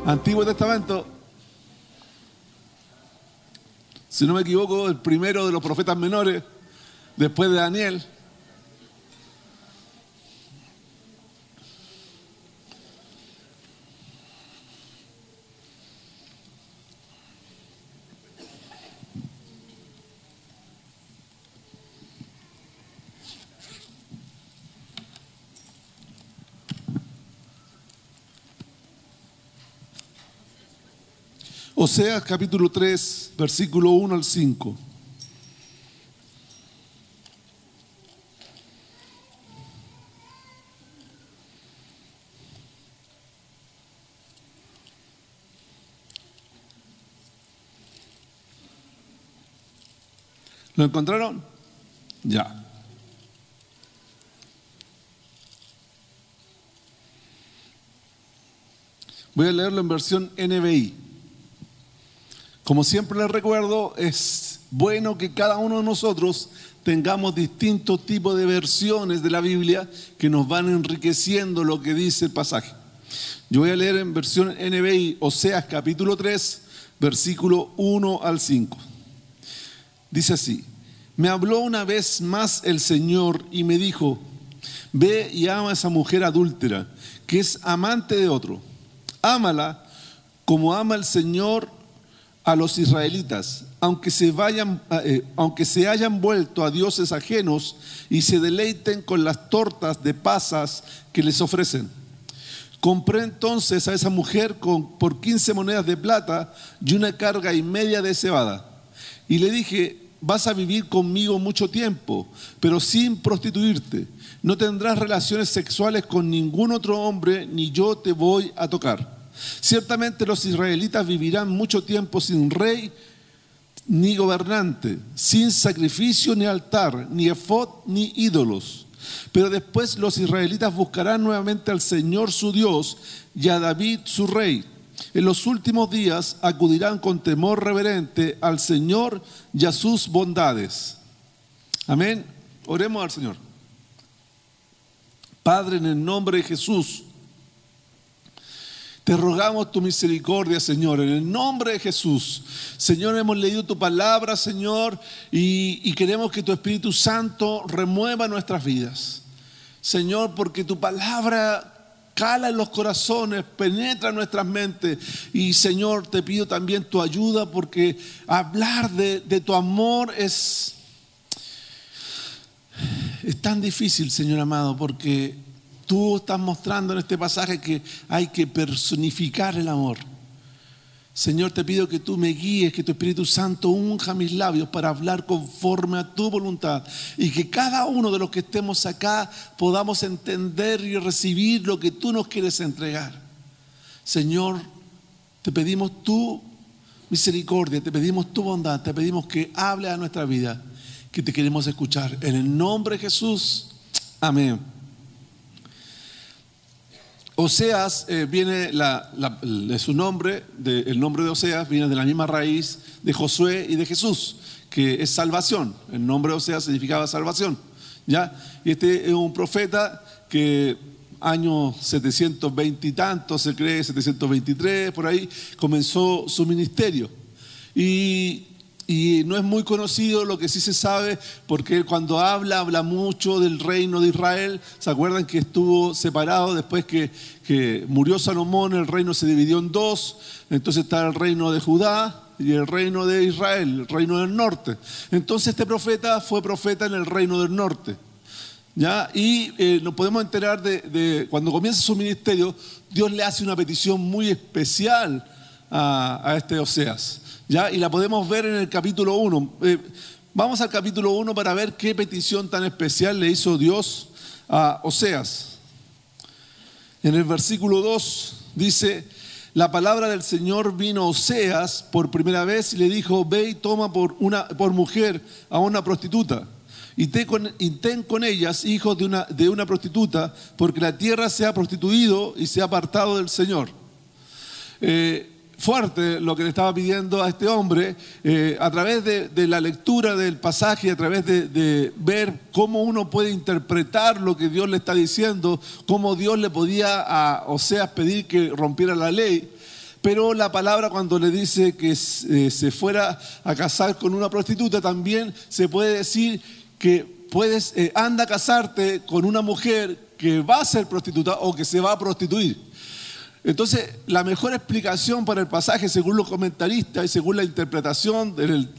Antiguo Testamento, si no me equivoco, el primero de los profetas menores, después de Daniel. Oseas capítulo 3, versículo 1 al 5. ¿Lo encontraron? Ya. Voy a leerlo en versión NBI. Como siempre les recuerdo, es bueno que cada uno de nosotros tengamos distintos tipos de versiones de la Biblia que nos van enriqueciendo lo que dice el pasaje. Yo voy a leer en versión NBI, Oseas capítulo 3, versículo 1 al 5. Dice así: me habló una vez más el Señor y me dijo: ve y ama a esa mujer adúltera, que es amante de otro. Ámala como ama el Señor a los israelitas, aunque se hayan vuelto a dioses ajenos y se deleiten con las tortas de pasas que les ofrecen. Compré entonces a esa mujer por 15 monedas de plata y una carga y media de cebada. Y le dije: vas a vivir conmigo mucho tiempo, pero sin prostituirte. No tendrás relaciones sexuales con ningún otro hombre, ni yo te voy a tocar. Ciertamente los israelitas vivirán mucho tiempo sin rey ni gobernante, sin sacrificio ni altar, ni efod ni ídolos. Pero después los israelitas buscarán nuevamente al Señor su Dios y a David su rey. En los últimos días acudirán con temor reverente al Señor y a sus bondades. Amén. Oremos al Señor. Padre, en el nombre de Jesús, te rogamos tu misericordia, Señor, en el nombre de Jesús. Señor, hemos leído tu palabra, Señor, y queremos que tu Espíritu Santo remueva nuestras vidas. Señor, porque tu palabra cala en los corazones, penetra en nuestras mentes. Y Señor, te pido también tu ayuda, porque hablar de tu amor es tan difícil, Señor amado, porque tú estás mostrando en este pasaje que hay que personificar el amor. Señor, te pido que tú me guíes, que tu Espíritu Santo unja mis labios para hablar conforme a tu voluntad, y que cada uno de los que estemos acá podamos entender y recibir lo que tú nos quieres entregar. Señor, te pedimos tu misericordia, te pedimos tu bondad, te pedimos que hable a nuestra vida, que te queremos escuchar. En el nombre de Jesús, amén. Oseas viene de su nombre, el nombre de Oseas viene de la misma raíz de Josué y de Jesús, que es salvación. El nombre de Oseas significaba salvación, ¿ya? Y este es un profeta que año 720 y tanto, se cree 723, por ahí, comenzó su ministerio. Y no es muy conocido, lo que sí se sabe, porque él cuando habla mucho del reino de Israel. ¿Se acuerdan que estuvo separado después que murió Salomón? El reino se dividió en dos. Entonces está el reino de Judá y el reino de Israel, el reino del norte. Entonces este profeta fue profeta en el reino del norte, ¿ya? Y nos podemos enterar de cuando comienza su ministerio, Dios le hace una petición muy especial a este Oseas, ¿ya? Y la podemos ver en el capítulo 1. Vamos al capítulo 1 para ver qué petición tan especial le hizo Dios a Oseas. En el versículo 2 dice: la palabra del Señor vino a Oseas por primera vez y le dijo: ve y toma por mujer a una prostituta y ten con ellas hijos de una prostituta, porque la tierra se ha prostituido y se ha apartado del Señor. Fuerte lo que le estaba pidiendo a este hombre. A través de la lectura del pasaje, a través de ver cómo uno puede interpretar lo que Dios le está diciendo, cómo Dios le podía a Oseas pedir que rompiera la ley, Pero la palabra cuando le dice que se fuera a casar con una prostituta, también se puede decir que anda a casarte con una mujer que va a ser prostituta o que se va a prostituir. Entonces, la mejor explicación para el pasaje, según los comentaristas y según la interpretación del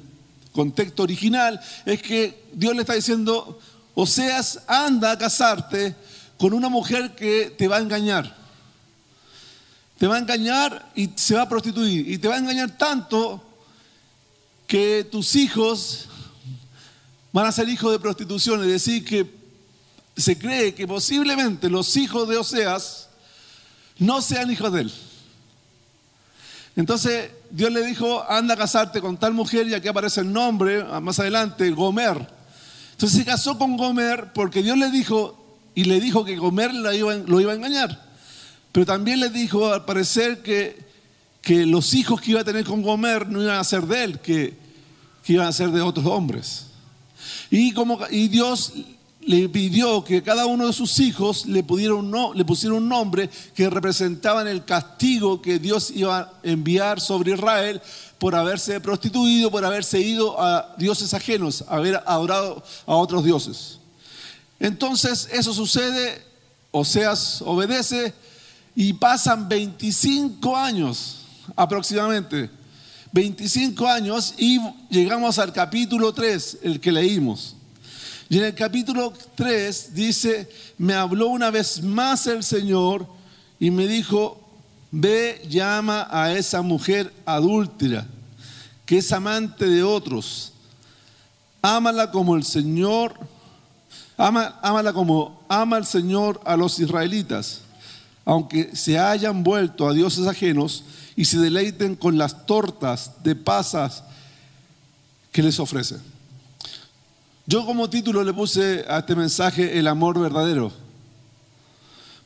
contexto original, es que Dios le está diciendo: Oseas, anda a casarte con una mujer que te va a engañar. Te va a engañar y se va a prostituir. Y te va a engañar tanto que tus hijos van a ser hijos de prostitución. Es decir, que se cree que posiblemente los hijos de Oseas no sean hijos de él. Entonces Dios le dijo: anda a casarte con tal mujer, y aquí aparece el nombre más adelante, Gomer. Entonces se casó con Gomer porque Dios le dijo que Gomer lo iba a engañar. Pero también le dijo, al parecer, que los hijos que iba a tener con Gomer no iban a ser de él, que iban a ser de otros hombres. Y Dios le pidió que cada uno de sus hijos le pusiera un nombre que representaban el castigo que Dios iba a enviar sobre Israel por haberse prostituido, por haberse ido a dioses ajenos, haber adorado a otros dioses. Entonces eso sucede, Oseas obedece y pasan 25 años aproximadamente, 25 años, y llegamos al capítulo 3, el que leímos. Y en el capítulo 3 dice: me habló una vez más el Señor y me dijo: ve, llama a esa mujer adúltera, que es amante de otros. Ámala como el Señor, ámala como ama el Señor a los israelitas, aunque se hayan vuelto a dioses ajenos y se deleiten con las tortas de pasas que les ofrecen. Yo como título le puse a este mensaje: el amor verdadero,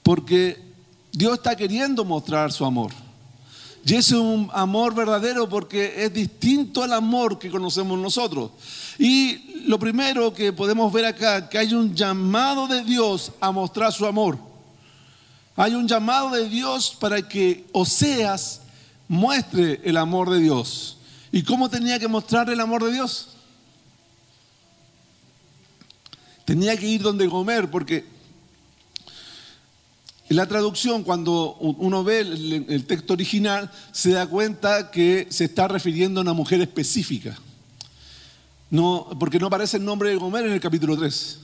porque Dios está queriendo mostrar su amor. Y es un amor verdadero porque es distinto al amor que conocemos nosotros. Y lo primero que podemos ver acá, que hay un llamado de Dios a mostrar su amor. Hay un llamado de Dios para que Oseas muestre el amor de Dios. ¿Y cómo tenía que mostrar el amor de Dios? Tenía que ir donde Gomer, porque en la traducción, cuando uno ve el texto original, se da cuenta que se está refiriendo a una mujer específica. No, porque no aparece el nombre de Gomer en el capítulo 3.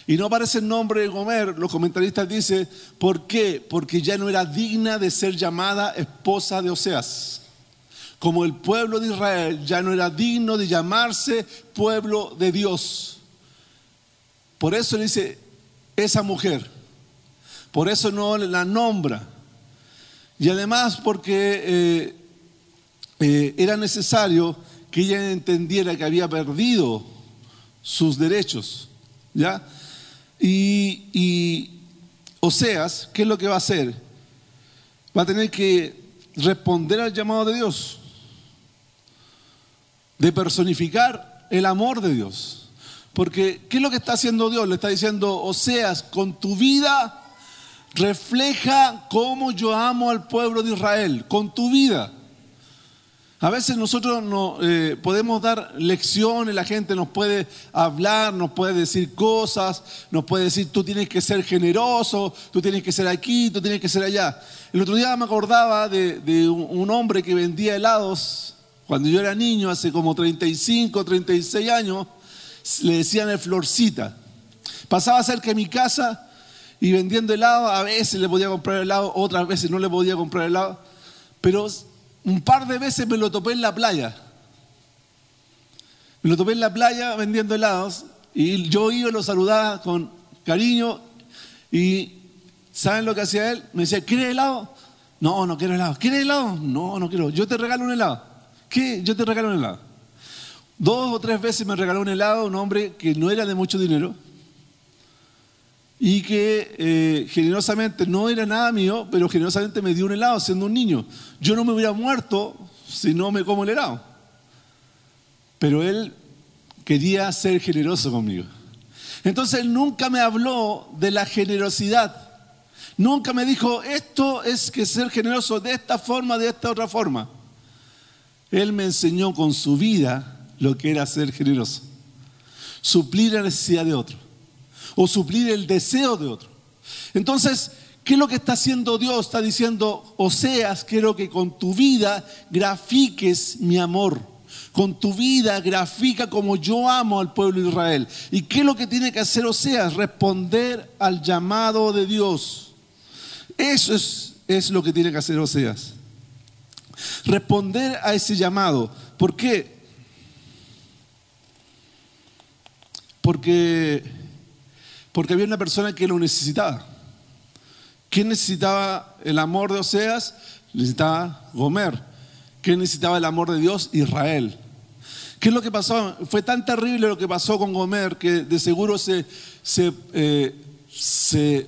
Y no aparece el nombre de Gomer, los comentaristas dicen: ¿por qué? Porque ya no era digna de ser llamada esposa de Oseas. Como el pueblo de Israel ya no era digno de llamarse pueblo de Dios. Por eso le dice esa mujer. Por eso no la nombra. Y además porque era necesario que ella entendiera que había perdido sus derechos. ¿Ya? Y Oseas, ¿qué es lo que va a hacer? Va a tener que responder al llamado de Dios, de personificar el amor de Dios. Porque ¿qué es lo que está haciendo Dios? Le está diciendo: Oseas, con tu vida refleja cómo yo amo al pueblo de Israel, con tu vida. A veces nosotros podemos dar lecciones, la gente nos puede hablar, nos puede decir cosas, nos puede decir: tú tienes que ser generoso, tú tienes que ser aquí, tú tienes que ser allá. El otro día me acordaba de un hombre que vendía helados cuando yo era niño, hace como 35, 36 años. Le decían el Florcita. Pasaba cerca de mi casa y vendiendo helado. A veces le podía comprar helado, otras veces no le podía comprar helado, pero un par de veces me lo topé en la playa. Me lo topé en la playa vendiendo helados y yo iba y lo saludaba con cariño. Y ¿saben lo que hacía él? Me decía: ¿quieres helado? No, no quiero helado. ¿Quieres helado? No, no quiero. Yo te regalo un helado. ¿Qué? Yo te regalo un helado. 2 o 3 veces me regaló un helado un hombre que no era de mucho dinero y que generosamente, no era nada mío, pero generosamente me dio un helado siendo un niño. Yo no me hubiera muerto si no me como el helado, pero él quería ser generoso conmigo. Entonces él nunca me habló de la generosidad, Nunca me dijo, esto es que ser generoso de esta forma, de esta otra forma. Él me enseñó con su vida lo que era ser generoso. Suplir la necesidad de otro. O suplir el deseo de otro. Entonces, ¿qué es lo que está haciendo Dios? Está diciendo, Oseas, quiero que con tu vida grafiques mi amor. Con tu vida grafica como yo amo al pueblo de Israel. ¿Y qué es lo que tiene que hacer Oseas? Responder al llamado de Dios. Eso es lo que tiene que hacer Oseas. Responder a ese llamado. ¿Por qué? Porque había una persona que lo necesitaba. ¿Quién necesitaba el amor de Oseas? Necesitaba Gomer. ¿Quién necesitaba el amor de Dios? Israel. ¿Qué es lo que pasó? Fue tan terrible lo que pasó con Gomer que de seguro se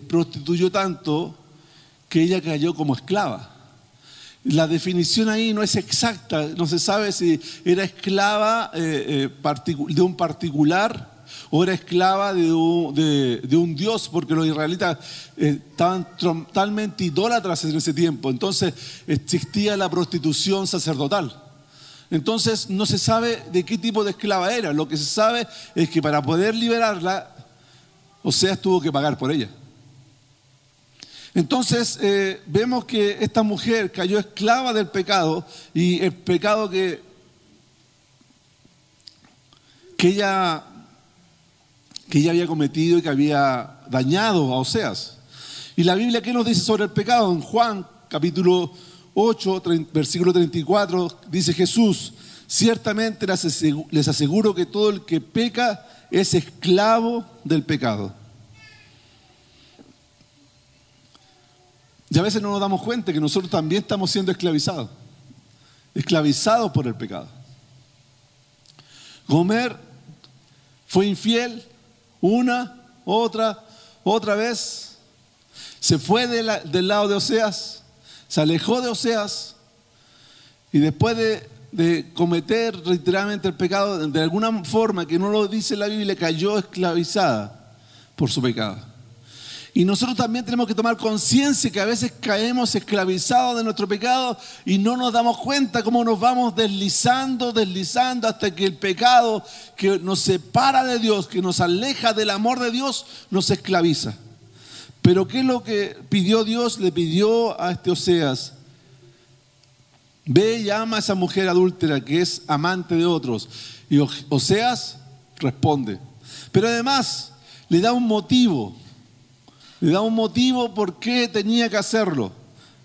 prostituyó tanto que ella cayó como esclava. La definición ahí no es exacta, no se sabe si era esclava de un particular o era esclava de un dios, porque los israelitas estaban totalmente idólatras en ese tiempo. Entonces existía la prostitución sacerdotal. Entonces no se sabe de qué tipo de esclava era. Lo que se sabe es que para poder liberarla, Oseas tuvo que pagar por ella. Entonces vemos que esta mujer cayó esclava del pecado, y el pecado que ella había cometido y que había dañado a Oseas. Y la Biblia, ¿qué nos dice sobre el pecado? En Juan capítulo 8, versículo 34, dice Jesús: ciertamente les aseguro que todo el que peca es esclavo del pecado. Y a veces no nos damos cuenta que nosotros también estamos siendo esclavizados por el pecado. Gomer fue infiel una, otra vez. Se fue del lado de Oseas, se alejó de Oseas, y después de cometer reiteradamente el pecado, de alguna forma que no lo dice la Biblia, cayó esclavizada por su pecado. Y nosotros también tenemos que tomar conciencia que a veces caemos esclavizados de nuestro pecado y no nos damos cuenta cómo nos vamos deslizando hasta que el pecado que nos separa de Dios, que nos aleja del amor de Dios, nos esclaviza. Pero ¿qué es lo que pidió Dios? Le pidió a este Oseas: ve y ama a esa mujer adúltera que es amante de otros. Y Oseas responde. Pero además le da un motivo. Le da un motivo por qué tenía que hacerlo.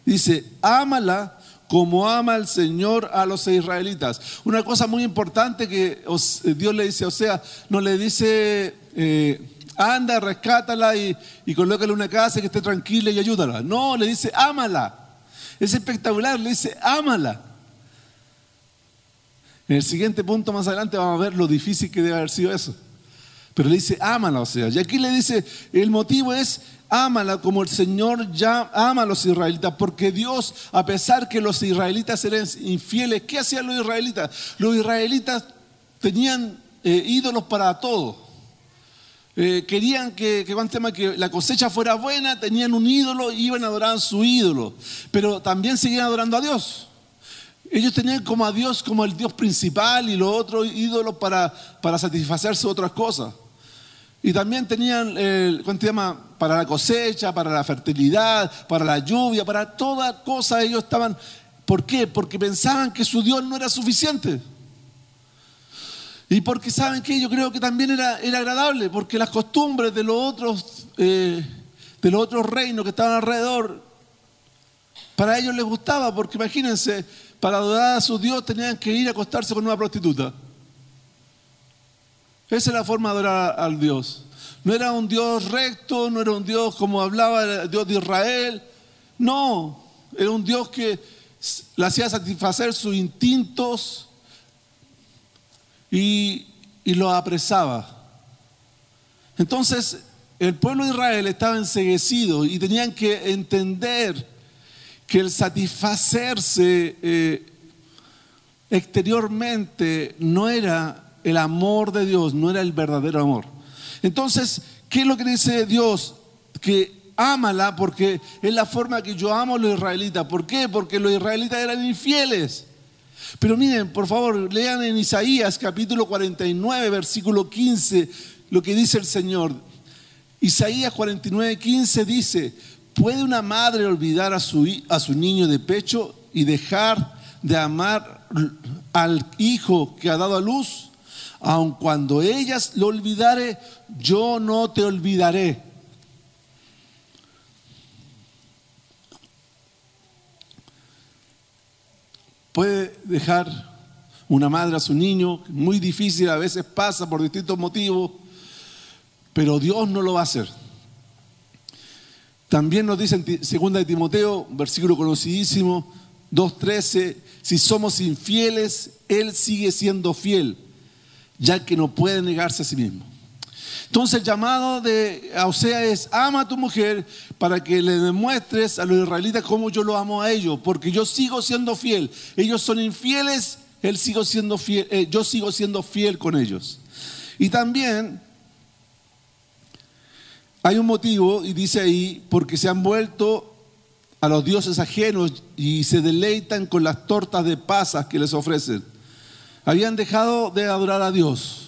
Dice: ámala como ama el Señor a los israelitas. Una cosa muy importante que Dios le dice a Oseas, no le dice anda, rescátala y colócale una casa que esté tranquila y ayúdala. No, le dice ámala. Es espectacular, le dice ámala. En el siguiente punto más adelante vamos a ver lo difícil que debe haber sido eso. Pero le dice ámala, Oseas. Y aquí le dice, el motivo es: ámala como el Señor ya ama a los israelitas. Porque Dios, a pesar que los israelitas eran infieles, ¿qué hacían los israelitas? Los israelitas tenían ídolos para todo. Querían que la cosecha fuera buena, tenían un ídolo y iban a adorar a su ídolo. Pero también seguían adorando a Dios. Ellos tenían como a Dios como el Dios principal y los otros ídolos para satisfacerse otras cosas. Y también tenían, para la cosecha, para la fertilidad, para la lluvia, para toda cosa ellos estaban. ¿Por qué? Porque pensaban que su Dios no era suficiente. Y porque saben que yo creo que también era agradable, porque las costumbres de los otros reinos que estaban alrededor, para ellos les gustaba, porque imagínense, para adorar a su Dios tenían que ir a acostarse con una prostituta. Esa es la forma de adorar al Dios. No era un Dios recto, no era un Dios como hablaba el Dios de Israel. No, era un Dios que le hacía satisfacer sus instintos y los apresaba. Entonces, el pueblo de Israel estaba enceguecido y tenían que entender que el satisfacerse exteriormente no era el amor de Dios, no era el verdadero amor. Entonces, ¿qué es lo que dice Dios? Que ámala porque es la forma que yo amo a los israelitas. ¿Por qué? Porque los israelitas eran infieles. Pero miren, por favor, lean en Isaías capítulo 49, versículo 15, lo que dice el Señor. Isaías 49, 15 dice: ¿puede una madre olvidar a su niño de pecho y dejar de amar al hijo que ha dado a luz? Aun cuando ellas lo olvidare, yo no te olvidaré. Puede dejar una madre a su niño, muy difícil, a veces pasa por distintos motivos, pero Dios no lo va a hacer. También nos dice en 2 de Timoteo, versículo conocidísimo, 2:13, si somos infieles, Él sigue siendo fiel, ya que no puede negarse a sí mismo. Entonces el llamado de Oseas es: ama a tu mujer para que le demuestres a los israelitas cómo yo lo amo a ellos, porque yo sigo siendo fiel. Ellos son infieles, yo sigo siendo fiel con ellos. Y también hay un motivo, y dice ahí: porque se han vuelto a los dioses ajenos y se deleitan con las tortas de pasas que les ofrecen. Habían dejado de adorar a Dios.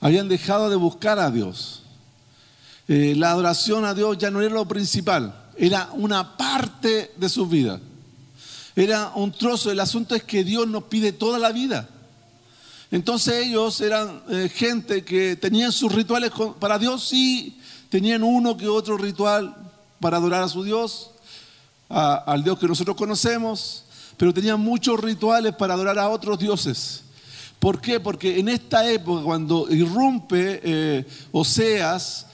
Habían dejado de buscar a Dios. La adoración a Dios ya no era lo principal, era una parte de su vida. Era un trozo. El asunto es que Dios nos pide toda la vida. Entonces ellos eran gente que tenían sus rituales para Dios, sí, tenían uno que otro ritual para adorar a su Dios, al Dios que nosotros conocemos, pero tenían muchos rituales para adorar a otros dioses. ¿Por qué? Porque en esta época, cuando irrumpe Oseas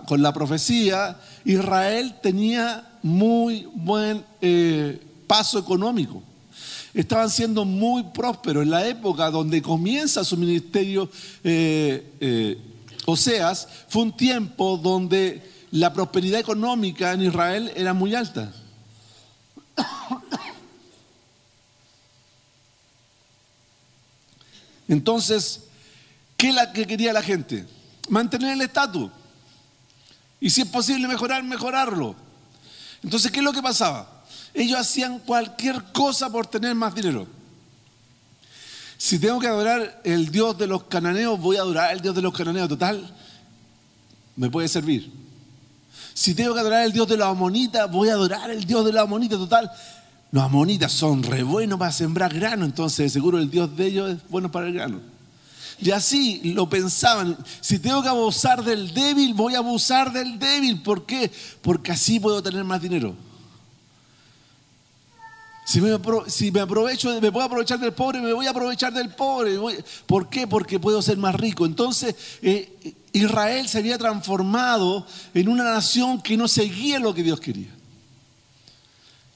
con la profecía, Israel tenía muy buen paso económico. Estaban siendo muy prósperos. En la época donde comienza su ministerio Oseas, fue un tiempo donde la prosperidad económica en Israel era muy alta. Entonces, ¿qué es lo que quería la gente? Mantener el estatus. Y si es posible mejorarlo. Entonces, ¿qué es lo que pasaba? Ellos hacían cualquier cosa por tener más dinero. Si tengo que adorar el Dios de los cananeos, voy a adorar el Dios de los cananeos. Total, me puede servir. Si tengo que adorar el Dios de los amonitas, voy a adorar el Dios de los amonitas. Total, los amonitas son re buenos para sembrar grano, entonces seguro el Dios de ellos es bueno para el grano. Y así lo pensaban. Si tengo que abusar del débil, voy a abusar del débil. ¿Por qué? Porque así puedo tener más dinero. Si me puedo aprovechar del pobre, me voy a aprovechar del pobre. ¿Por qué? Porque puedo ser más rico. Entonces, Israel se había transformado en una nación que no seguía lo que Dios quería.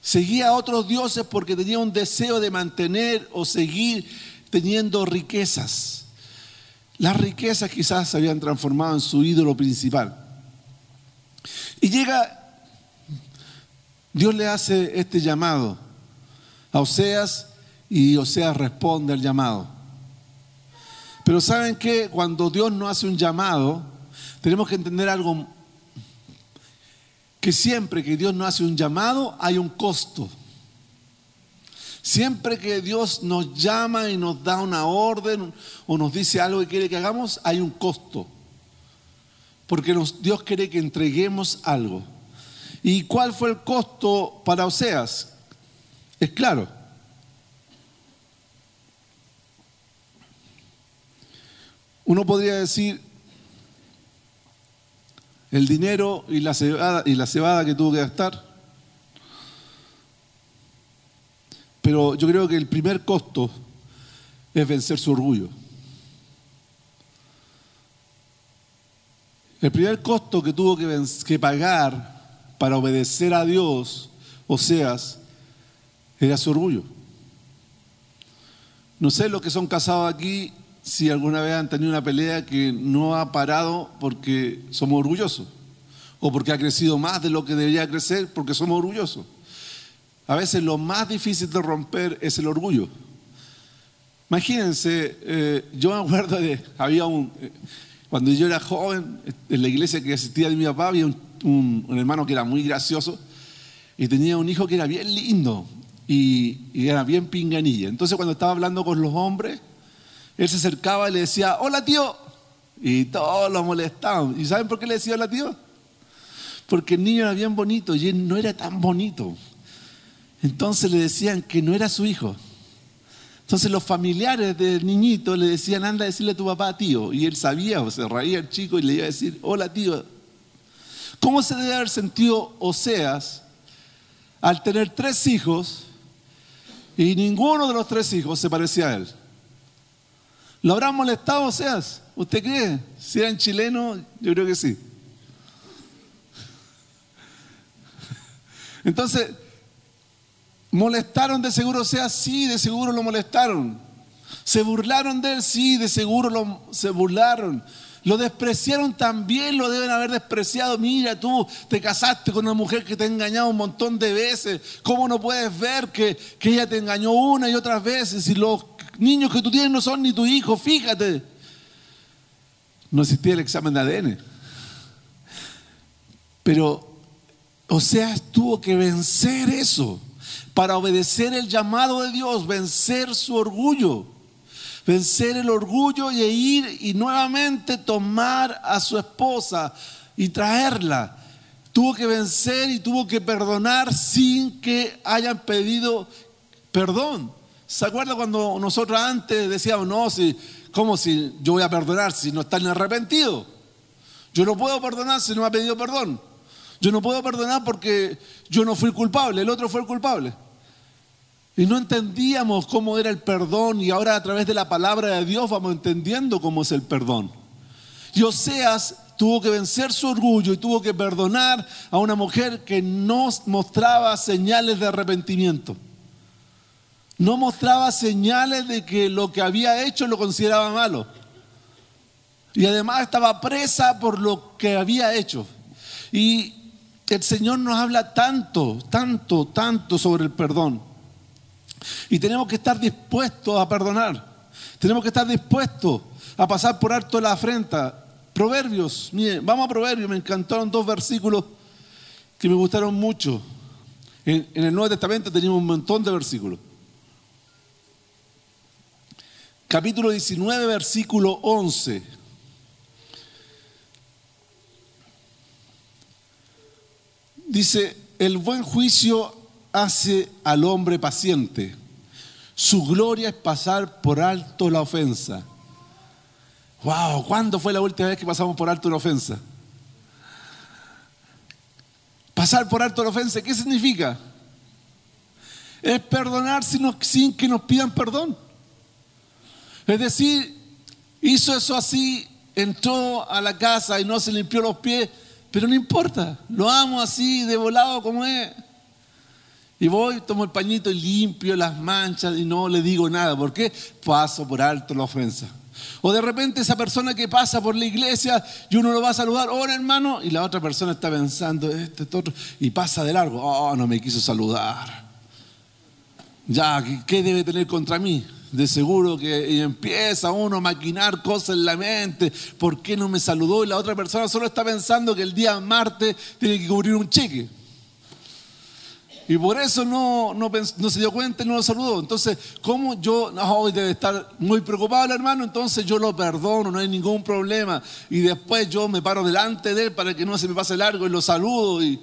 Seguía a otros dioses porque tenía un deseo de mantener o seguir teniendo riquezas. Las riquezas quizás se habían transformado en su ídolo principal. Y Dios le hace este llamado a Oseas y Oseas responde al llamado. Pero ¿saben qué? Cuando Dios nos hace un llamado, tenemos que entender algo, que siempre que Dios nos hace un llamado hay un costo. Siempre que Dios nos llama y nos da una orden o nos dice algo que quiere que hagamos, hay un costo. Porque Dios quiere que entreguemos algo. ¿Y cuál fue el costo para Oseas? Es claro. Uno podría decir el dinero y la cebada que tuvo que gastar. Pero yo creo que el primer costo es vencer su orgullo. El primer costo que tuvo que pagar para obedecer a Dios, Oseas, era su orgullo. No sé los que son casados aquí si alguna vez han tenido una pelea que no ha parado porque somos orgullosos o porque ha crecido más de lo que debería crecer porque somos orgullosos. A veces lo más difícil de romper es el orgullo. Imagínense, yo me acuerdo cuando yo era joven, en la iglesia que asistía de mi papá había un un hermano que era muy gracioso y tenía un hijo que era bien lindo y era bien pinganilla. Entonces cuando estaba hablando con los hombres, él se acercaba y le decía, hola tío, y todos lo molestaban. ¿Y saben por qué le decía hola tío? Porque el niño era bien bonito y él no era tan bonito. Entonces le decían que no era su hijo. Entonces los familiares del niñito le decían, anda a decirle a tu papá tío. Y él sabía, o se reía el chico y le iba a decir, hola tío. ¿Cómo se debe haber sentido Oseas al tener 3 hijos y ninguno de los 3 hijos se parecía a él? ¿Lo habrán molestado Oseas? ¿Usted cree? Si eran chilenos, yo creo que sí. Entonces, ¿molestaron de seguro Oseas? Sí, de seguro lo molestaron. ¿Se burlaron de él? Sí, de seguro se burlaron. ¿Lo despreciaron? También lo deben haber despreciado. Mira, tú te casaste con una mujer que te ha engañado un montón de veces. ¿Cómo no puedes ver que ella te engañó una y otras veces? Y los niños que tú tienes no son ni tu hijo, fíjate. No existía el examen de ADN. Pero Oseas tuvo que vencer eso para obedecer el llamado de Dios, vencer su orgullo. Vencer el orgullo y ir y nuevamente tomar a su esposa y traerla. Tuvo que vencer y tuvo que perdonar sin que hayan pedido perdón. ¿Se acuerda cuando nosotros antes decíamos, no, ¿cómo si yo voy a perdonar si no están arrepentidos? Yo no puedo perdonar si no me ha pedido perdón. Yo no puedo perdonar porque yo no fui culpable, el otro fue el culpable. Y no entendíamos cómo era el perdón y ahora a través de la palabra de Dios vamos entendiendo cómo es el perdón. Y Oseas tuvo que vencer su orgullo y tuvo que perdonar a una mujer que no mostraba señales de arrepentimiento. No mostraba señales de que lo que había hecho lo consideraba malo. Y además estaba presa por lo que había hecho. Y el Señor nos habla tanto sobre el perdón. Y tenemos que estar dispuestos a perdonar. Tenemos que estar dispuestos a pasar por alto la afrenta. Proverbios, miren, vamos a Proverbios, me encantaron 2 versículos que me gustaron mucho. En el Nuevo Testamento tenemos un montón de versículos. Capítulo 19, versículo 11. Dice, el buen juicio hace al hombre paciente. Su gloria es pasar por alto la ofensa. Wow, ¿cuándo fue la última vez que pasamos por alto la ofensa? Pasar por alto la ofensa, ¿qué significa? Es perdonar sin que nos pidan perdón. Es decir, hizo eso así, entró a la casa y no se limpió los pies, pero no importa, lo amo así, de volado como es. Y voy, tomo el pañito y limpio las manchas y no le digo nada. ¿Por qué? Paso por alto la ofensa. O de repente esa persona que pasa por la iglesia y uno lo va a saludar, hola hermano, y la otra persona está pensando, otro, y pasa de largo, oh, no me quiso saludar. Ya, ¿qué debe tener contra mí? De seguro que empieza uno a maquinar cosas en la mente. ¿Por qué no me saludó? Y la otra persona solo está pensando que el día martes tiene que cubrir un cheque. Y por eso no se dio cuenta y no lo saludó. Entonces, ¿cómo yo? Hoy debe estar muy preocupado el hermano, entonces yo lo perdono, no hay ningún problema. Y después yo me paro delante de él para que no se me pase largo y lo saludo y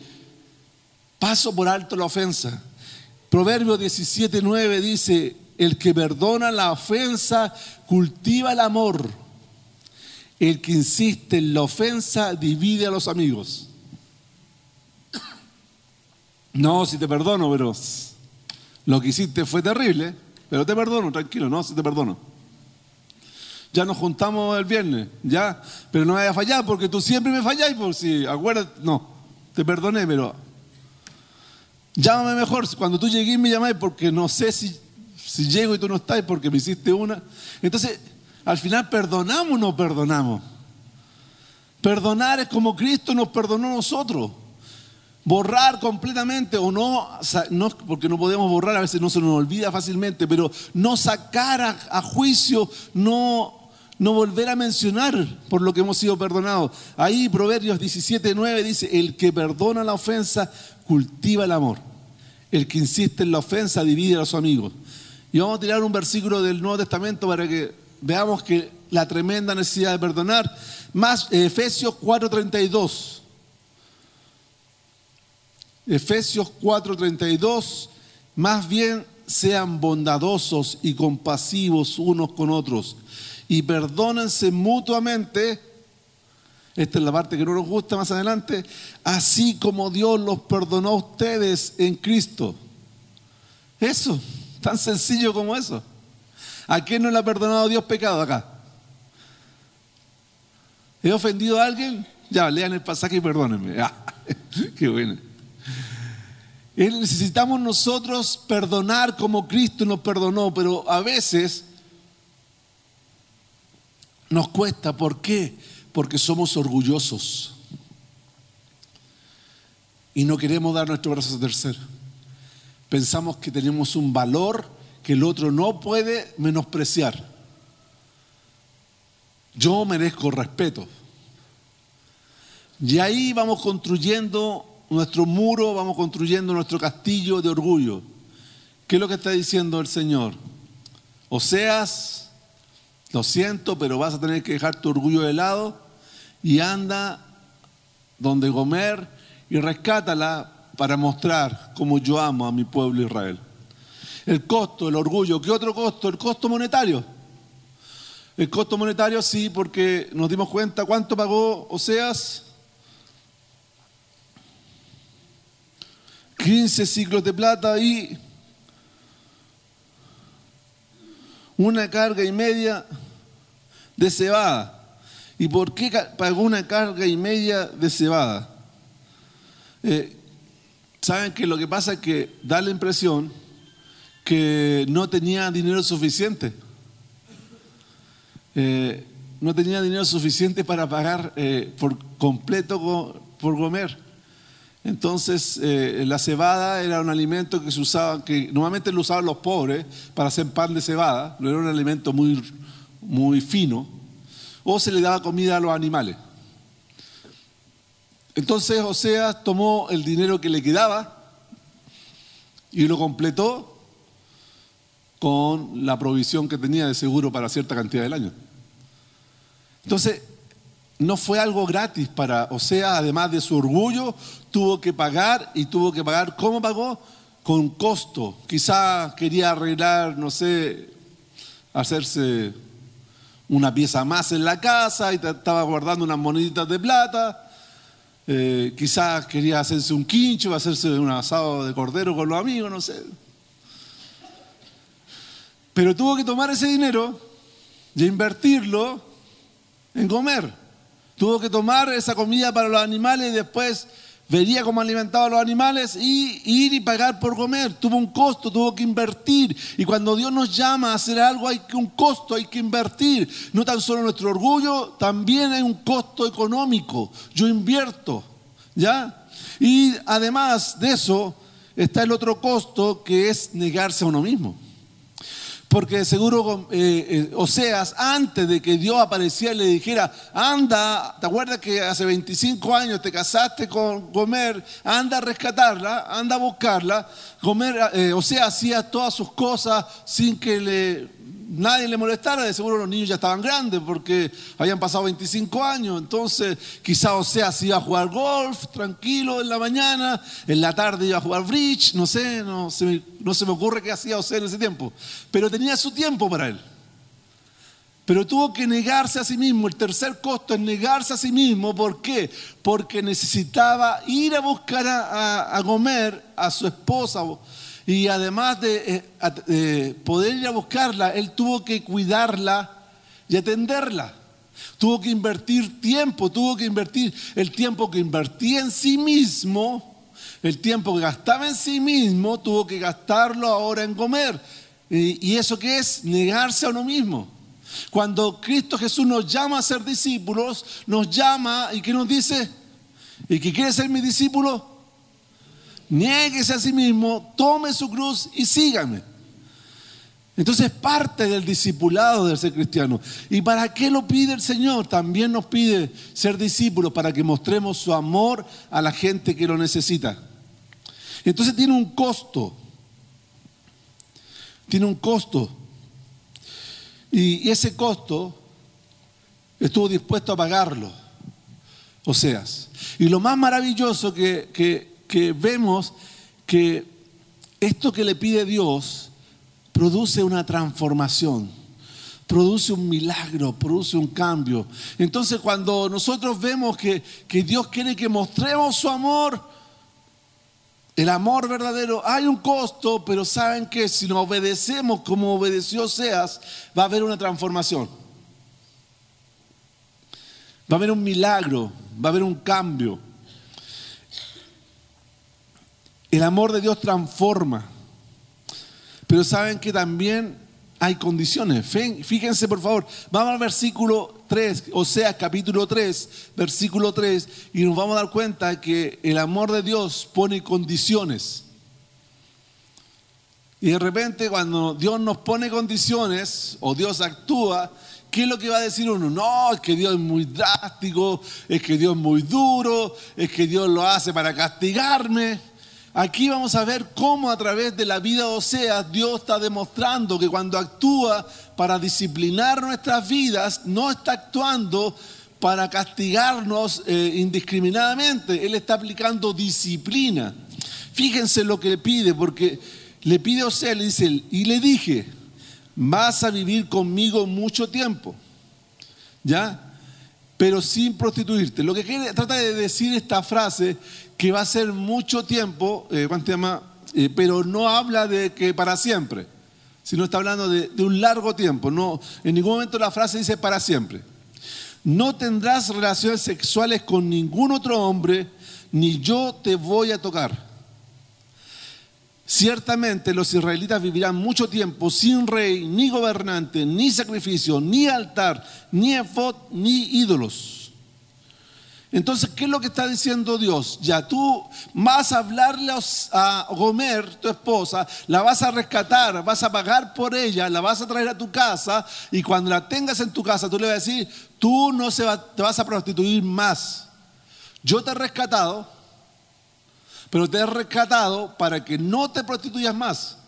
paso por alto la ofensa. Proverbios 17:9 dice, el que perdona la ofensa cultiva el amor. El que insiste en la ofensa divide a los amigos. No, si te perdono, pero lo que hiciste fue terrible, pero te perdono, tranquilo, no, si te perdono. Ya nos juntamos el viernes, ya, pero no me vayas a fallar porque tú siempre me falláis, por si, acuérdate, no, te perdoné, pero llámame mejor, cuando tú llegues me llamáis porque no sé si llego y tú no estás porque me hiciste una. Entonces, al final, ¿perdonamos o no perdonamos? Perdonar es como Cristo nos perdonó a nosotros. Borrar completamente o no, porque no podemos borrar, a veces no se nos olvida fácilmente, pero no sacar a juicio, no no volver a mencionar por lo que hemos sido perdonados. Ahí Proverbios 17:9 dice, el que perdona la ofensa cultiva el amor. El que insiste en la ofensa divide a los amigos. Y vamos a tirar un versículo del Nuevo Testamento para que veamos que la tremenda necesidad de perdonar. Más Efesios 4:32. Efesios 4:32. Más bien sean bondadosos y compasivos unos con otros y perdónense mutuamente. Esta es la parte que no nos gusta más adelante. Así como Dios los perdonó a ustedes en Cristo. Eso, tan sencillo como eso. ¿A quién no le ha perdonado Dios pecado acá? ¿He ofendido a alguien? Ya, lean el pasaje y perdónenme. Qué bueno. Necesitamos nosotros perdonar como Cristo nos perdonó, pero a veces nos cuesta. ¿Por qué? Porque somos orgullosos y no queremos dar nuestro brazo a torcer. Pensamos que tenemos un valor que el otro no puede menospreciar. Yo merezco respeto. Y ahí vamos construyendo nuestro muro, vamos construyendo nuestro castillo de orgullo. ¿Qué es lo que está diciendo el Señor? Oseas, lo siento, pero vas a tener que dejar tu orgullo de lado y anda donde Gomer y rescátala para mostrar cómo yo amo a mi pueblo Israel. El costo, el orgullo. ¿Qué otro costo? El costo monetario. El costo monetario sí, porque nos dimos cuenta cuánto pagó Oseas. 15 ciclos de plata y una carga y media de cebada. ¿Y por qué pagó una carga y media de cebada? Saben que lo que pasa es que da la impresión que no tenía dinero suficiente. No tenía dinero suficiente para pagar por completo por Gomer. Entonces la cebada era un alimento que se usaba, que normalmente lo usaban los pobres para hacer pan de cebada. No era un alimento muy fino. O se le daba comida a los animales. Entonces Oseas tomó el dinero que le quedaba y lo completó con la provisión que tenía de seguro para cierta cantidad del año. Entonces no fue algo gratis para Oseas. Además de su orgullo, tuvo que pagar, y tuvo que pagar. ¿Cómo pagó? Con costo. Quizá quería arreglar, no sé, hacerse una pieza más en la casa y estaba guardando unas moneditas de plata. Quizás quería hacerse un quincho, hacerse un asado de cordero con los amigos, no sé. Pero tuvo que tomar ese dinero y invertirlo en comer. Tuvo que tomar esa comida para los animales y después vería cómo alimentaba a los animales y ir y pagar por comer. Tuvo un costo, tuvo que invertir. Y cuando Dios nos llama a hacer algo, hay un costo, hay que invertir. No tan solo nuestro orgullo, también hay un costo económico. Yo invierto, ¿ya? Y además de eso, está el otro costo, que es negarse a uno mismo. Porque de seguro Oseas, antes de que Dios apareciera y le dijera, anda, ¿te acuerdas que hace 25 años te casaste con Gomer? Anda a rescatarla, anda a buscarla. Oseas hacía todas sus cosas sin que nadie le molestara. De seguro los niños ya estaban grandes porque habían pasado 25 años. Entonces quizás Oseas iba a jugar golf tranquilo en la mañana, en la tarde iba a jugar bridge, no sé, no se me ocurre qué hacía Oseas en ese tiempo, pero tenía su tiempo para él. Pero tuvo que negarse a sí mismo. El tercer costo es negarse a sí mismo. ¿Por qué? Porque necesitaba ir a buscar a Gomer, a su esposa. Y además de poder ir a buscarla, él tuvo que cuidarla y atenderla. Tuvo que invertir tiempo, tuvo que invertir el tiempo que invertía en sí mismo, el tiempo que gastaba en sí mismo, tuvo que gastarlo ahora en comer. ¿Y eso qué es? Negarse a uno mismo. Cuando Cristo Jesús nos llama a ser discípulos, nos llama y ¿qué nos dice? ¿Y que quiere ser mi discípulo? Niéguese a sí mismo, tome su cruz y sígame. Entonces parte del discipulado de ser cristiano. ¿Y para qué lo pide el Señor? También nos pide ser discípulos para que mostremos su amor a la gente que lo necesita. Entonces tiene un costo. Tiene un costo. Y ese costo estuvo dispuesto a pagarlo. Oseas. Y lo más maravilloso que vemos que esto que le pide Dios produce una transformación, produce un milagro, produce un cambio. Entonces cuando nosotros vemos que Dios quiere que mostremos su amor, el amor verdadero, hay un costo, pero saben que si nos obedecemos como obedeció Oseas, va a haber una transformación. Va a haber un milagro, va a haber un cambio. El amor de Dios transforma. Pero saben que también hay condiciones. Fíjense por favor, vamos al versículo 3, Oseas capítulo 3, versículo 3, y nos vamos a dar cuenta que el amor de Dios pone condiciones. Y de repente cuando Dios nos pone condiciones o Dios actúa, ¿qué es lo que va a decir uno? No, es que Dios es muy drástico, es que Dios es muy duro, es que Dios lo hace para castigarme. Aquí vamos a ver cómo a través de la vida de Oseas Dios está demostrando que cuando actúa para disciplinar nuestras vidas, no está actuando para castigarnos indiscriminadamente. Él está aplicando disciplina. Fíjense lo que le pide, porque le pide a Oseas, le dice, y le dije, vas a vivir conmigo mucho tiempo, ¿ya? Pero sin prostituirte. Lo que trata de decir esta frase, que va a ser mucho tiempo, pero no habla de que para siempre, sino está hablando de un largo tiempo. No, en ningún momento la frase dice para siempre. No tendrás relaciones sexuales con ningún otro hombre, ni yo te voy a tocar. Ciertamente los israelitas vivirán mucho tiempo sin rey, ni gobernante, ni sacrificio, ni altar, ni efod, ni ídolos. Entonces, ¿qué es lo que está diciendo Dios? Ya tú vas a hablarle a Gomer, tu esposa, la vas a rescatar, vas a pagar por ella, la vas a traer a tu casa y cuando la tengas en tu casa tú le vas a decir, tú no te vas a prostituir más. Yo te he rescatado, pero te he rescatado para que no te prostituyas más.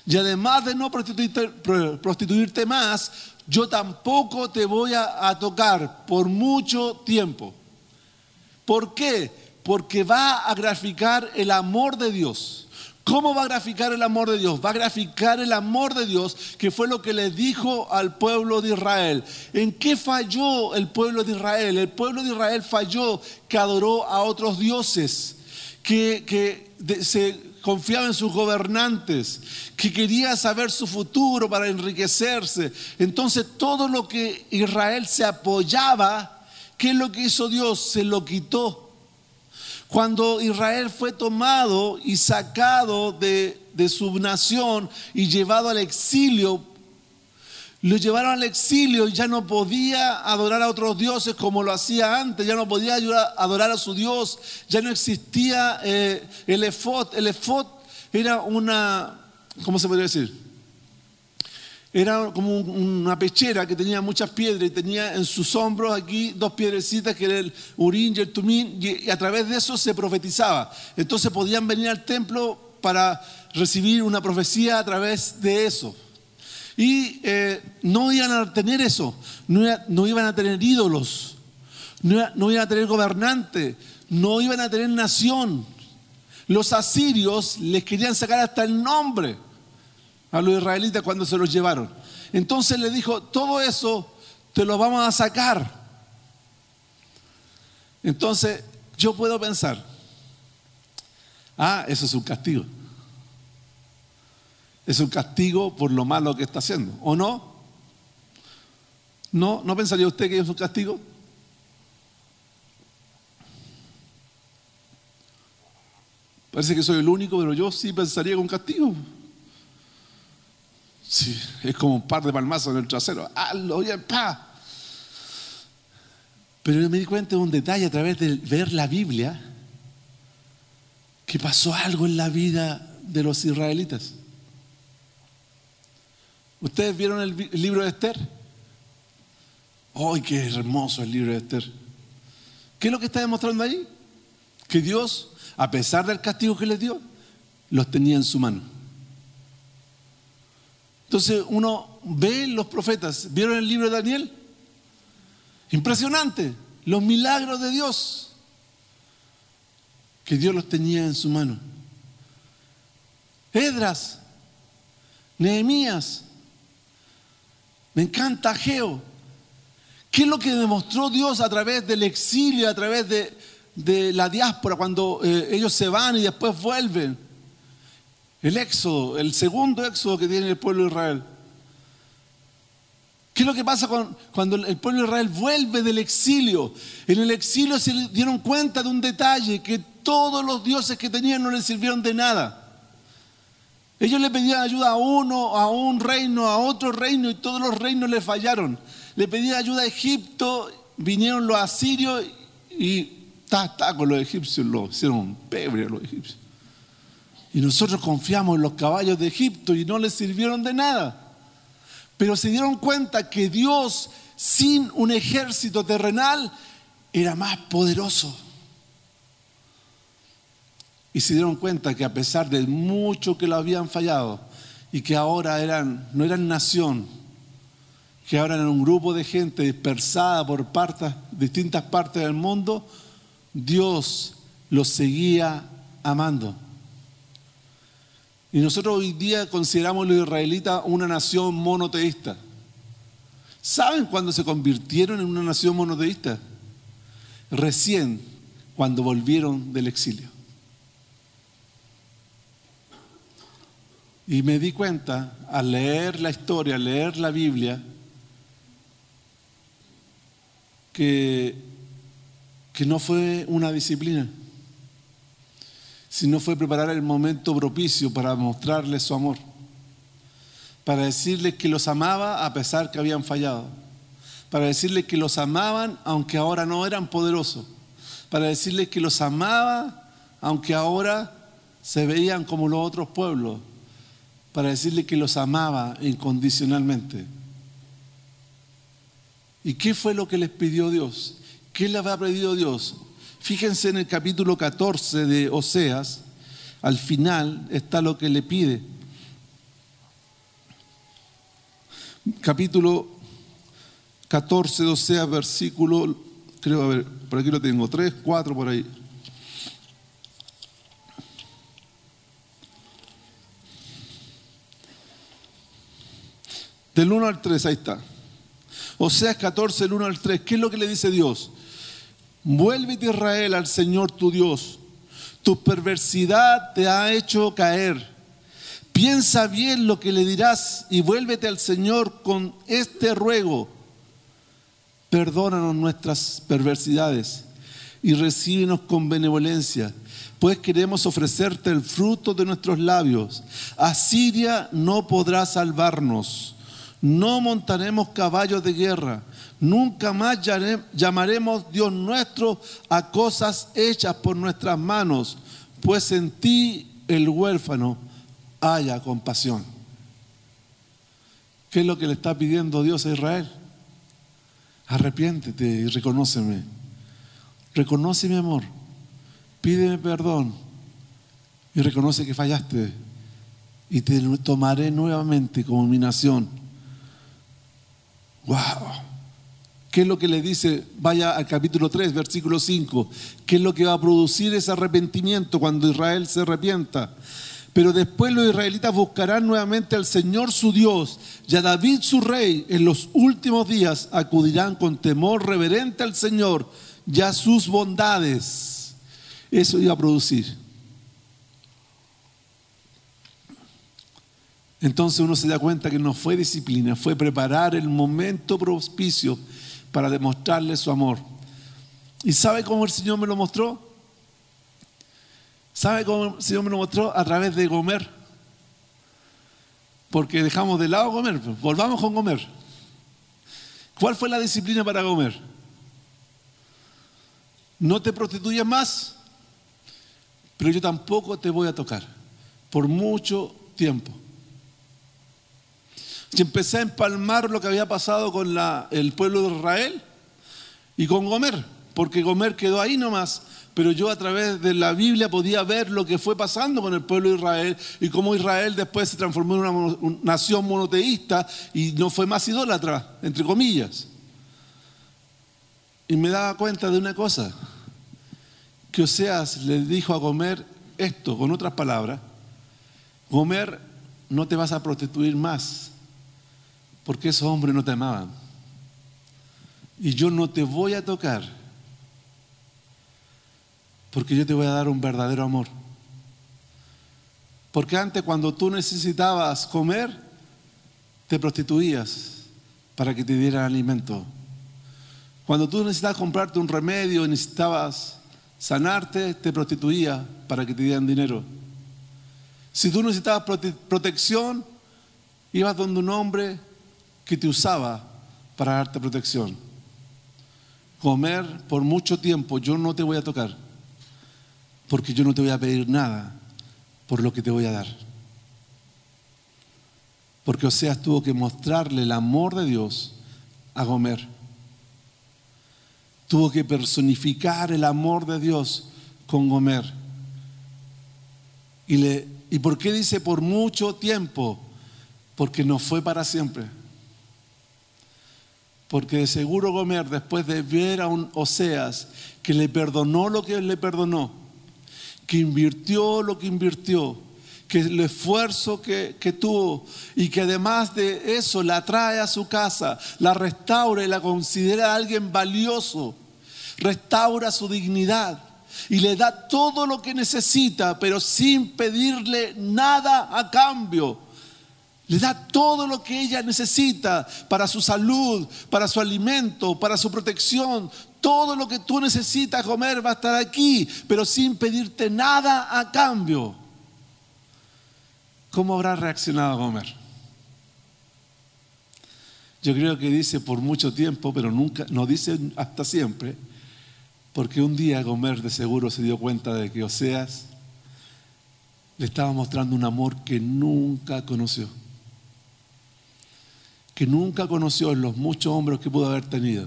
Y además de no prostituirte más, yo tampoco te voy a tocar por mucho tiempo. ¿Por qué? Porque va a graficar el amor de Dios. ¿Cómo va a graficar el amor de Dios? Va a graficar el amor de Dios, que fue lo que le dijo al pueblo de Israel. ¿En qué falló el pueblo de Israel? El pueblo de Israel falló que adoró a otros dioses, que se confiaba en sus gobernantes, que quería saber su futuro para enriquecerse. Entonces todo lo que Israel se apoyaba, ¿qué es lo que hizo Dios? Se lo quitó. Cuando Israel fue tomado y sacado de su nación y llevado al exilio, lo llevaron al exilio y ya no podía adorar a otros dioses como lo hacía antes, ya no podía adorar a su Dios, ya no existía el efod. El efod era una, ¿cómo se podría decir? Era como una pechera que tenía muchas piedras y tenía en sus hombros aquí dos piedrecitas que era el Urín y el Tumín, y a través de eso se profetizaba. Entonces podían venir al templo para recibir una profecía a través de eso. Y no iban a tener eso, no iban a tener ídolos, no iban a tener gobernante, no iban a tener nación. Los asirios les querían sacar hasta el nombre a los israelitas cuando se los llevaron. Entonces le dijo, todo eso te lo vamos a sacar. Entonces yo puedo pensar, eso es un castigo. Es un castigo por lo malo que está haciendo, ¿o no? ¿No pensaría usted que es un castigo? Parece que soy el único, pero yo sí pensaría que es un castigo. Sí, es como un par de palmazos en el trasero. ¡Hazlo bien, pa! Pero yo me di cuenta de un detalle a través de ver la Biblia, que pasó algo en la vida de los israelitas. ¿Ustedes vieron el libro de Esther? ¡Ay, qué hermoso el libro de Esther! ¿Qué es lo que está demostrando ahí? Que Dios, a pesar del castigo que les dio, los tenía en su mano. Entonces uno ve los profetas. ¿Vieron el libro de Daniel? Impresionante, los milagros de Dios, que Dios los tenía en su mano. Esdras, Nehemías, me encanta Ageo. ¿Qué es lo que demostró Dios a través del exilio, a través de la diáspora, cuando ellos se van y después vuelven? El éxodo, el segundo éxodo que tiene el pueblo de Israel. ¿Qué es lo que pasa cuando el pueblo de Israel vuelve del exilio? En el exilio se dieron cuenta de un detalle, que todos los dioses que tenían no les sirvieron de nada. Ellos le pedían ayuda a uno, a un reino, a otro reino, y todos los reinos le fallaron. Le pedían ayuda a Egipto, vinieron los asirios y con los egipcios, lo hicieron un pebre a los egipcios. Y nosotros confiamos en los caballos de Egipto y no les sirvieron de nada. Pero se dieron cuenta que Dios, sin un ejército terrenal, era más poderoso. Y se dieron cuenta que a pesar de mucho que lo habían fallado y que ahora no eran nación, que ahora eran un grupo de gente dispersada por distintas partes del mundo, Dios los seguía amando. Y nosotros hoy día consideramos a los israelitas una nación monoteísta. ¿Saben cuándo se convirtieron en una nación monoteísta? Recién, cuando volvieron del exilio. Y me di cuenta, al leer la historia, al leer la Biblia, que no fue una disciplina, sino fue preparar el momento propicio para mostrarles su amor, para decirles que los amaba a pesar que habían fallado, para decirles que los amaban aunque ahora no eran poderosos, para decirles que los amaba aunque ahora se veían como los otros pueblos, para decirles que los amaba incondicionalmente. ¿Y qué fue lo que les pidió Dios? ¿Qué les había pedido Dios? Fíjense en el capítulo 14 de Oseas, al final está lo que le pide. Capítulo 14 de Oseas, versículo, creo, a ver, por aquí lo tengo, 3, 4 por ahí. Del 1 al 3, ahí está. Oseas 14, del 1 al 3. ¿Qué es lo que le dice Dios? Vuélvete, Israel, al Señor tu Dios. Tu perversidad te ha hecho caer. Piensa bien lo que le dirás y vuélvete al Señor con este ruego. Perdónanos nuestras perversidades y recíbenos con benevolencia, pues queremos ofrecerte el fruto de nuestros labios. Asiria no podrá salvarnos. No montaremos caballos de guerra. Nunca más llamaremos Dios nuestro a cosas hechas por nuestras manos, pues en ti el huérfano haya compasión. ¿Qué es lo que le está pidiendo Dios a Israel? Arrepiéntete y reconóceme. Reconoce mi amor. Pídeme perdón y reconoce que fallaste y te tomaré nuevamente como mi nación. ¡Wow! ¿Qué es lo que le dice? Vaya al capítulo 3, versículo 5. ¿Qué es lo que va a producir ese arrepentimiento cuando Israel se arrepienta? Pero después los israelitas buscarán nuevamente al Señor su Dios y a David su rey. En los últimos días acudirán con temor reverente al Señor y a sus bondades. Eso iba a producir. Entonces uno se da cuenta que no fue disciplina, fue preparar el momento propicio para demostrarle su amor. ¿Y sabe cómo el Señor me lo mostró? ¿Sabe cómo el Señor me lo mostró? A través de Gomer. Porque dejamos de lado Gomer, pues volvamos con Gomer. ¿Cuál fue la disciplina para Gomer? No te prostituyas más, pero yo tampoco te voy a tocar por mucho tiempo. Y empecé a empalmar lo que había pasado con el pueblo de Israel y con Gomer, porque Gomer quedó ahí nomás. Pero yo a través de la Biblia podía ver lo que fue pasando con el pueblo de Israel y cómo Israel después se transformó en una nación monoteísta y no fue más idólatra, entre comillas. Y me daba cuenta de una cosa, que Oseas le dijo a Gomer esto, con otras palabras: Gomer, no te vas a prostituir más, porque esos hombres no te amaban. Y yo no te voy a tocar, porque yo te voy a dar un verdadero amor. Porque antes, cuando tú necesitabas comer, te prostituías para que te dieran alimento. Cuando tú necesitabas comprarte un remedio y necesitabas sanarte, te prostituías para que te dieran dinero. Si tú necesitabas protección, ibas donde un hombre que te usaba para darte protección. Comer, por mucho tiempo, yo no te voy a tocar, porque yo no te voy a pedir nada por lo que te voy a dar. Porque Oseas tuvo que mostrarle el amor de Dios a Gomer. Tuvo que personificar el amor de Dios con Gomer. ¿Y por qué dice por mucho tiempo? Porque no fue para siempre. Porque de seguro Gomer, después de ver a un Oseas que le perdonó lo que le perdonó, que invirtió lo que invirtió, que el esfuerzo que tuvo, y que además de eso la trae a su casa, la restaura y la considera alguien valioso, restaura su dignidad y le da todo lo que necesita, pero sin pedirle nada a cambio. Le da todo lo que ella necesita para su salud, para su alimento, para su protección. Todo lo que tú necesitas comer va a estar aquí, pero sin pedirte nada a cambio. ¿Cómo habrá reaccionado Gomer? Yo creo que dice por mucho tiempo, pero nunca, no dice hasta siempre, porque un día Gomer de seguro se dio cuenta de que Oseas le estaba mostrando un amor que nunca conoció. Que nunca conoció en los muchos hombres que pudo haber tenido.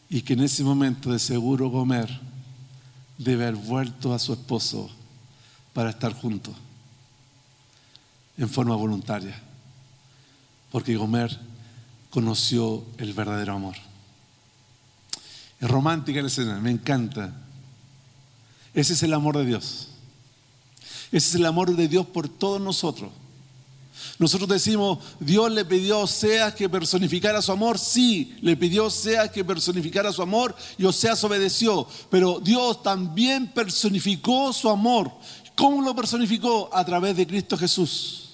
Y que en ese momento de seguro Gomer debe haber vuelto a su esposo para estar juntos en forma voluntaria, porque Gomer conoció el verdadero amor. Es romántica la escena, me encanta. Ese es el amor de Dios. Ese es el amor de Dios por todos nosotros. Nosotros decimos, Dios le pidió a Oseas que personificara su amor. Sí, le pidió a Oseas que personificara su amor y Oseas obedeció. Pero Dios también personificó su amor. ¿Cómo lo personificó? A través de Cristo Jesús.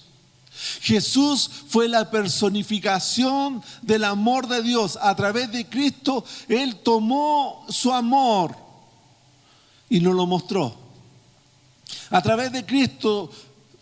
Jesús fue la personificación del amor de Dios. A través de Cristo, Él tomó su amor y nos lo mostró. A través de Cristo,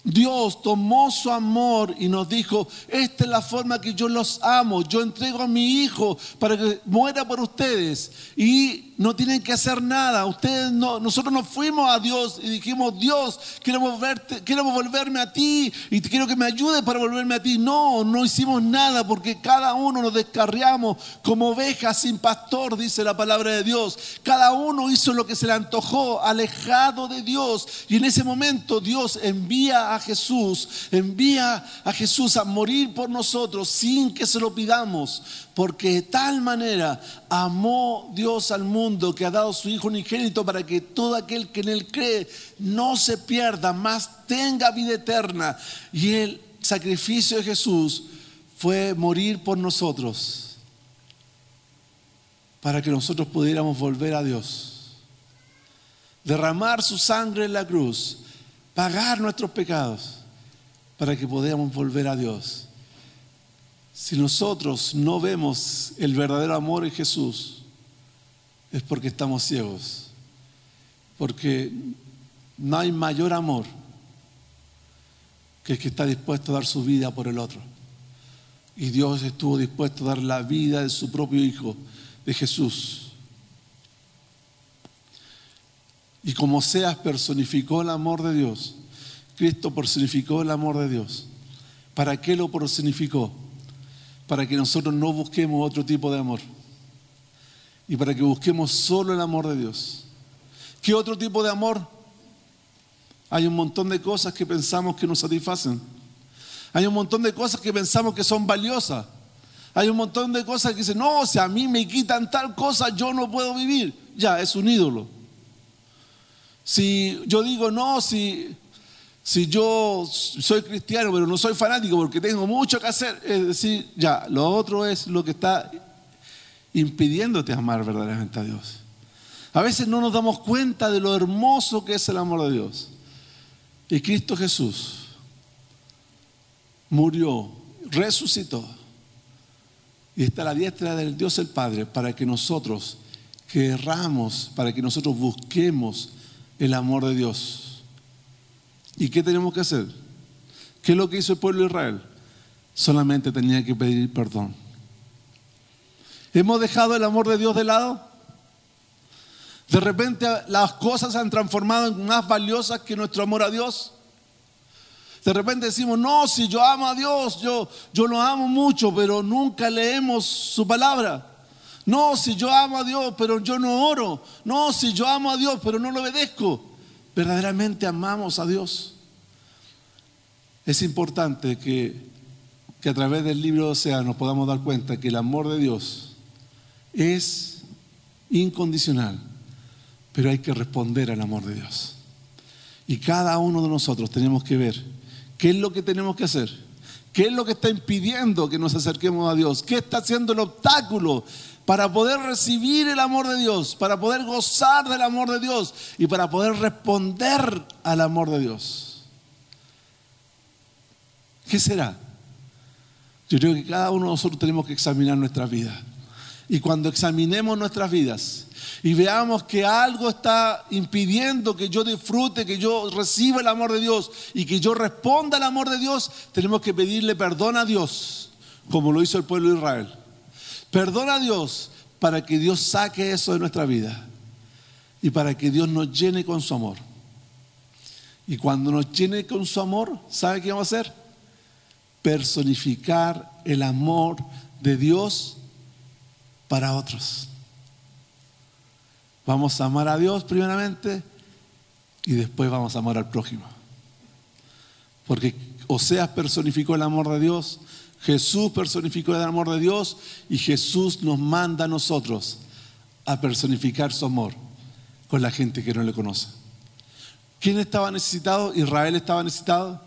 Dios tomó su amor y nos dijo: esta es la forma que yo los amo. Yo entrego a mi hijo para que muera por ustedes y no tienen que hacer nada. Ustedes no, nosotros nos fuimos a Dios y dijimos: Dios, quiero volverme a ti y quiero que me ayudes para volverme a ti. No hicimos nada, porque cada uno nos descarriamos como ovejas sin pastor, dice la palabra de Dios. Cada uno hizo lo que se le antojó, alejado de Dios. Y en ese momento Dios envía a Jesús a morir por nosotros sin que se lo pidamos, porque de tal manera amó Dios al mundo que ha dado su Hijo unigénito, para que todo aquel que en Él cree no se pierda, mas tenga vida eterna. Y el sacrificio de Jesús fue morir por nosotros, para que nosotros pudiéramos volver a Dios, derramar su sangre en la cruz, pagar nuestros pecados, para que podamos volver a Dios. Si nosotros no vemos el verdadero amor en Jesús, es porque estamos ciegos, porque no hay mayor amor que el que está dispuesto a dar su vida por el otro. Y Dios estuvo dispuesto a dar la vida de su propio Hijo, de Jesús. Y como Oseas personificó el amor de Dios, Cristo personificó el amor de Dios, ¿Para qué lo personificó? Para que nosotros no busquemos otro tipo de amor. Y para que busquemos solo el amor de Dios. ¿Qué otro tipo de amor? Hay un montón de cosas que pensamos que nos satisfacen. Hay un montón de cosas que pensamos que son valiosas. Hay un montón de cosas que dicen, no, si a mí me quitan tal cosa, yo no puedo vivir. Ya, es un ídolo. Si yo digo, no, si yo soy cristiano, pero no soy fanático porque tengo mucho que hacer, es decir, ya, lo otro es lo que está impidiéndote amar verdaderamente a Dios. A veces no nos damos cuenta de lo hermoso que es el amor de Dios. Y Cristo Jesús murió, resucitó y está a la diestra del Dios el Padre para que nosotros querramos, para que nosotros busquemos el amor de Dios. ¿Y qué tenemos que hacer? ¿Qué es lo que hizo el pueblo de Israel? Solamente tenía que pedir perdón. ¿Hemos dejado el amor de Dios de lado? De repente las cosas se han transformado en más valiosas que nuestro amor a Dios. De repente decimos, no, si yo amo a Dios, yo lo amo mucho, pero nunca leemos su palabra. No, si yo amo a Dios, pero yo no oro. No, si yo amo a Dios, pero no lo obedezco. ¿Verdaderamente amamos a Dios? Es importante que a través del libro de Oseas nos podamos dar cuenta que el amor de Dios es incondicional, pero hay que responder al amor de Dios. Y cada uno de nosotros tenemos que ver qué es lo que tenemos que hacer, qué es lo que está impidiendo que nos acerquemos a Dios, qué está haciendo el obstáculo para poder recibir el amor de Dios, para poder gozar del amor de Dios y para poder responder al amor de Dios. ¿Qué será? Yo creo que cada uno de nosotros tenemos que examinar nuestras vidas. Y cuando examinemos nuestras vidas y veamos que algo está impidiendo que yo disfrute, que yo reciba el amor de Dios y que yo responda al amor de Dios, tenemos que pedirle perdón a Dios, como lo hizo el pueblo de Israel. Perdón a Dios para que Dios saque eso de nuestra vida y para que Dios nos llene con su amor. Y cuando nos llene con su amor, ¿sabe qué vamos a hacer? Personificar el amor de Dios para otros. Vamos a amar a Dios primeramente y después vamos a amar al prójimo. Porque Oseas personificó el amor de Dios, Jesús personificó el amor de Dios y Jesús nos manda a nosotros a personificar su amor con la gente que no le conoce. ¿Quién estaba necesitado? Israel estaba necesitado.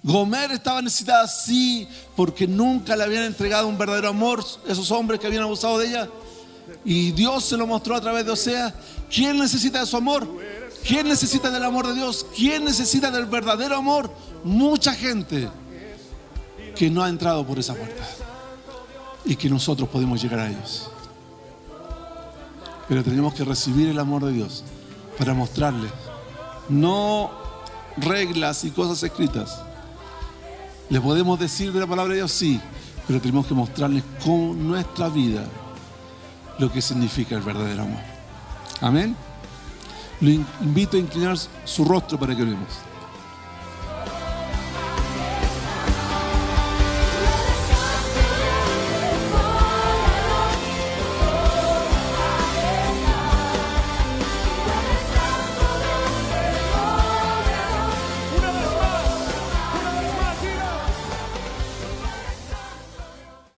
Gomer estaba necesitada, sí, porque nunca le habían entregado un verdadero amor esos hombres que habían abusado de ella. Y Dios se lo mostró a través de Oseas. ¿Quién necesita de su amor? ¿Quién necesita del amor de Dios? ¿Quién necesita del verdadero amor? Mucha gente que no ha entrado por esa puerta y que nosotros podemos llegar a ellos. Pero tenemos que recibir el amor de Dios para mostrarles, no reglas y cosas escritas. ¿Le podemos decir de la palabra de Dios? Sí, pero tenemos que mostrarles con nuestra vida lo que significa el verdadero amor. Amén. Lo invito a inclinar su rostro para que oremos.